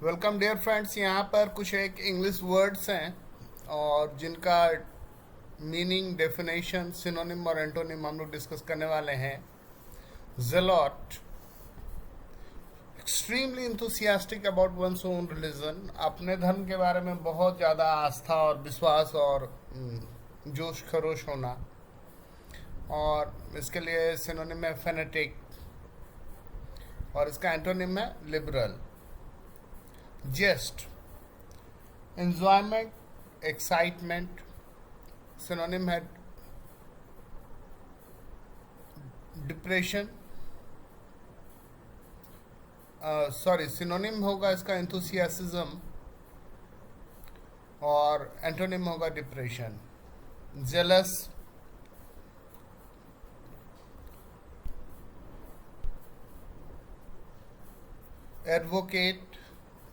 Welcome dear friends. यहाँ पर कुछ एक इंग्लिश वर्ड्स हैं और जिनका मीनिंग, डेफिनेशन, सिनोनिम और एंटोनिम हम लोग डिस्कस करने वाले हैं। Zealot, extremely enthusiastic about one's own religion, अपने धर्म के बारे में बहुत ज़्यादा आस्था और विश्वास और जोश खरोश होना। और इसके लिए सिनोनिम है फेनेटिक और इसका एंटोनिम है लिबरल। जेस्ट, enjoyment, excitement, synonym है डिप्रेशन, सिनोनिम होगा इसका enthusiasm और एंटोनिम होगा depression. Jealous, advocate,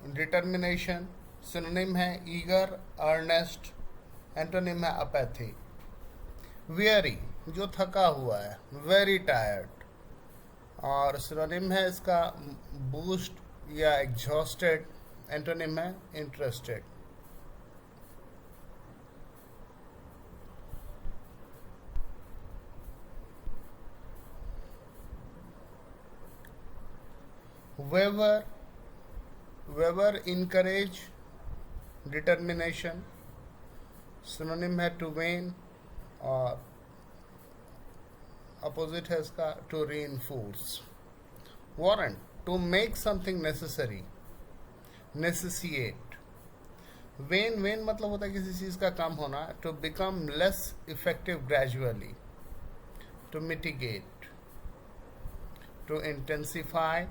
determination, synonym है ईगर, अर्नेस्ट, एंटोनिम है अपैथी। वियरी, जो थका हुआ है, वेरी टायर्ड, और सिनोनिम है इसका बूस्ट या एग्जॉस्टेड, एंटोनिम है interested. Waver, waver encourage, determination, synonym है टू वेन और अपोजिट है इसका to reinforce. Warrant, to make something necessary, necessitate. Wane, wane मतलब होता है किसी चीज का कम होना। To become less effective gradually, to mitigate, to intensify.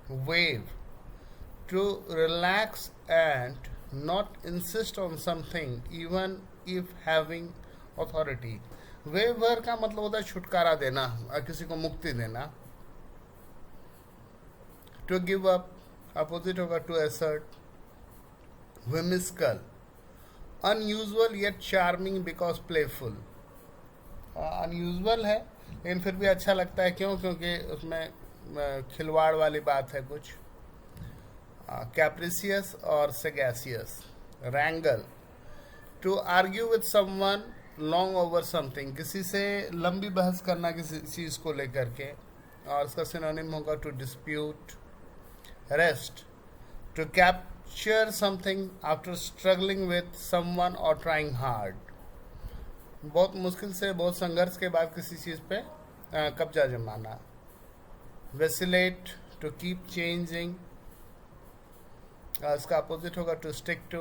Waive, to relax and not insist on something even if having authority। Waiver का मतलब होता है छुटकारा देना, किसी को मुक्ति देना। टू गिव अप, अपोजिट होगा to assert. whimsical, unusual yet charming because playful. Unusual है लेकिन फिर भी अच्छा लगता है। क्यों? क्योंकि उसमें खिलवाड़ वाली बात है कुछ। कैप्रिसियस और sagacious. Wrangle, to argue with someone long over something, किसी से लंबी बहस करना किसी चीज को लेकर के, और इसका सिनोनिम होगा to dispute. Wrest, to capture something after struggling with someone और ट्राइंग हार्ड, बहुत मुश्किल से, बहुत संघर्ष के बाद किसी चीज पे कब्जा जमाना। वेसिलेट, टू कीप चेंजिंग, इसका अपोजिट होगा टू स्टिक टू।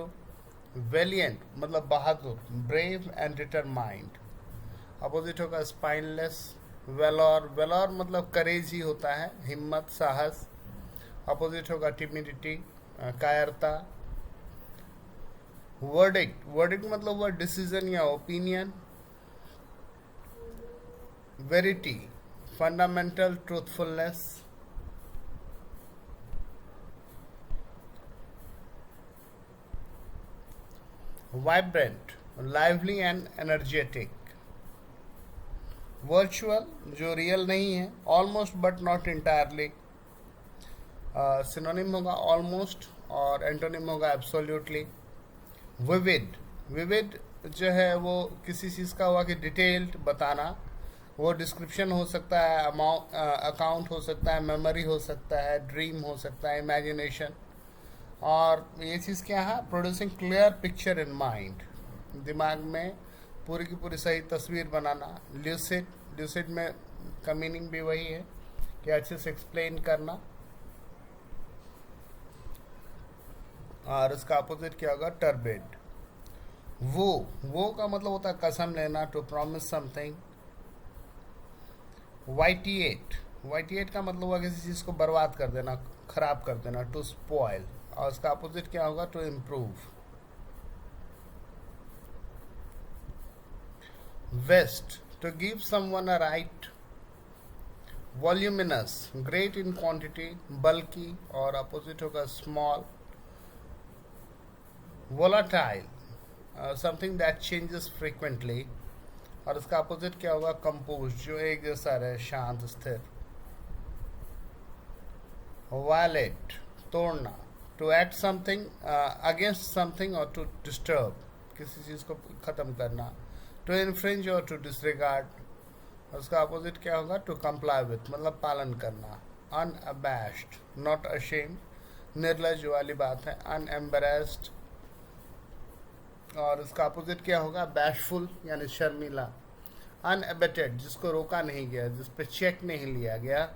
वेलियंट मतलब बहादुर, ब्रेव एंड डिटरमाइंड, अपोजिट होगा स्पाइनलेस। वेलोर, वेलोर मतलब करेज ही होता है, हिम्मत, साहस, अपोजिट होगा टिमिडिटी, कायरता। वर्डिक्ट, वर्डिक्ट मतलब हुआ डिसीजन या opinion. Verity, fundamental truthfulness. Vibrant, lively and energetic. Virtual, जो रियल नहीं है। Almost but not entirely, synonym होगा ऑलमोस्ट और एंटोनिम होगा एब्सोल्युटली। विविड, विविड जो है वो किसी चीज़ का हुआ कि डिटेल्ड बताना, वो डिस्क्रिप्शन हो सकता है, अकाउंट हो सकता है, मेमोरी हो सकता है, ड्रीम हो सकता है, इमेजिनेशन। और ये चीज़ क्या है? Producing clear picture in mind, दिमाग में पूरी की पूरी सही तस्वीर बनाना। ल्यूसिड, ल्यूसिड में का मीनिंग भी वही है कि अच्छे से एक्सप्लेन करना। और इसका अपोजिट क्या होगा? टर्बिड। वो का मतलब होता है कसम लेना, टू प्रॉमिस समथिंग। वाइटिएट, वाइटिएट का मतलब हुआ किसी चीज़ को बर्बाद कर देना, खराब कर देना, टू स्पॉइल। और उसका अपोजिट क्या होगा? To improve. Vest, to give someone a right. Voluminous, great in quantity, बल्कि, और अपोजिट होगा small. Volatile, something that changes frequently, और इसका अपोजिट क्या होगा? कंपोज, जो एक जैसा रहे, शांत, स्थिर। वायलेट, तोड़ना, to act something against something और टू डिस्टर्ब, किसी चीज़ को ख़त्म करना. टू इन्फ्रिंज और टू डिसरिगार्ड. उसका अपोजिट क्या होगा? टू कंप्लाई विथ, मतलब पालन करना. अनअबैश्ड, नॉट अशेम्ड, निर्लज वाली बात है. अनएम्बरेस्ड, और उसका अपोजिट क्या होगा? बैशफुल यानी शर्मीला. अनएबेटेड, जिसको रोका नहीं गया, जिस पे चेक नहीं लिया गया.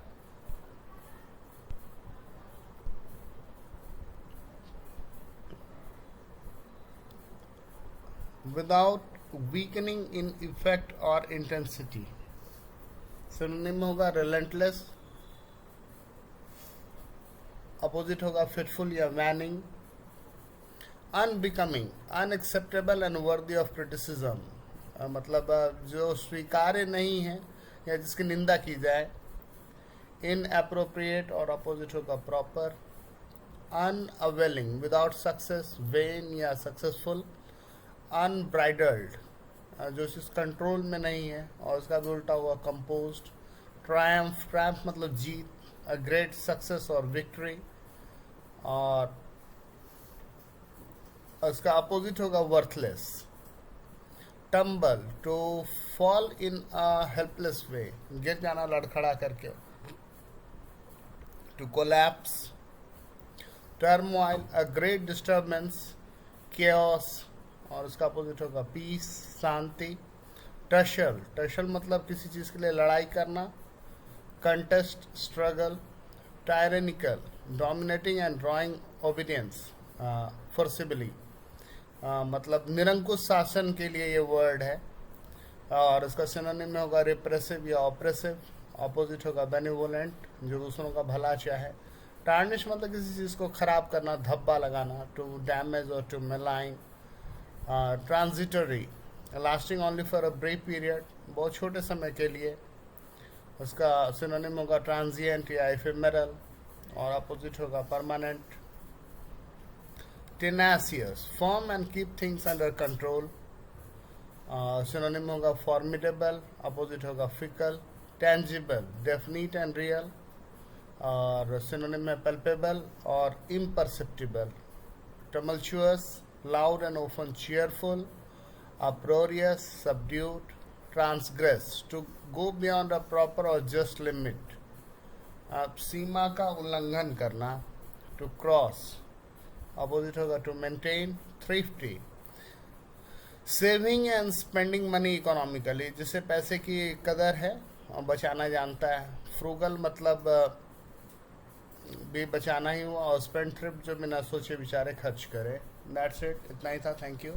विदाउट वीकनिंग इन इफेक्ट और इंटेंसिटी. सिनोनिम होगा रिलेंटलेस, अपोजिट होगा फिटफुल या waning. Unbecoming, unacceptable and worthy of criticism, मतलब जो स्वीकार्य नहीं है या जिसकी निंदा की जाए. इनएप्रोप्रिएट और अपोजिट होगा प्रॉपर. अनअवेलिंग, विदाउट सक्सेस, वेन या सक्सेसफुल. अनब्राइडल्ड, जो चीज़ कंट्रोल में नहीं है, और उसका भी उल्टा हुआ कंपोज्ड. ट्रायम्फ, ट्रायम्फ मतलब जीत. अ ग्रेट सक्सेस और विक्ट्री. और उसका अपोजिट होगा worthless. Tumble, to fall in a helpless way, गिर जाना लड़खड़ा करके. To collapse. Turmoil, a great disturbance, chaos, और उसका अपोजिट होगा पीस, शांति. टशल, टशल मतलब किसी चीज़ के लिए लड़ाई करना. Contest, struggle. Tyrannical, dominating and drawing obedience forcibly, मतलब निरंकुश शासन के लिए ये वर्ड है. और इसका सिनोनिम में होगा रिप्रेसिव या ऑप्रेसिव. अपोजिट होगा बेनिवोलेंट, जो दूसरों का भला चाहे. टार्निश मतलब किसी चीज़ को खराब करना, धब्बा लगाना. टू डैमेज और to malign. Transitory, lasting only for a brief period, बहुत छोटे समय के लिए. उसका सिनोनिम होगा ट्रांजिएंट या एफेमेरल, और अपोजिट होगा permanent. Tenacious, firm and keep things under control. Synonym होगा फॉर्मिडेबल, अपोजिट होगा fickle. Tangible, definite and real, और सिनोनिम है पल्पेबल और imperceptible. Tumultuous, loud and often cheerful. Uproarious, subdued. Transgress, to go beyond a proper or just limit, सीमा का उल्लंघन करना. To cross, opposite होगा to maintain. Thrifty, saving and spending money economically, जिसे पैसे की कदर है और बचाना जानता है. Frugal मतलब भी बचाना ही हुआ, और स्पेंड ट्रिप जो बिना सोचे विचारे खर्च करे. दैट्स इट, इतना ही था. Thank you.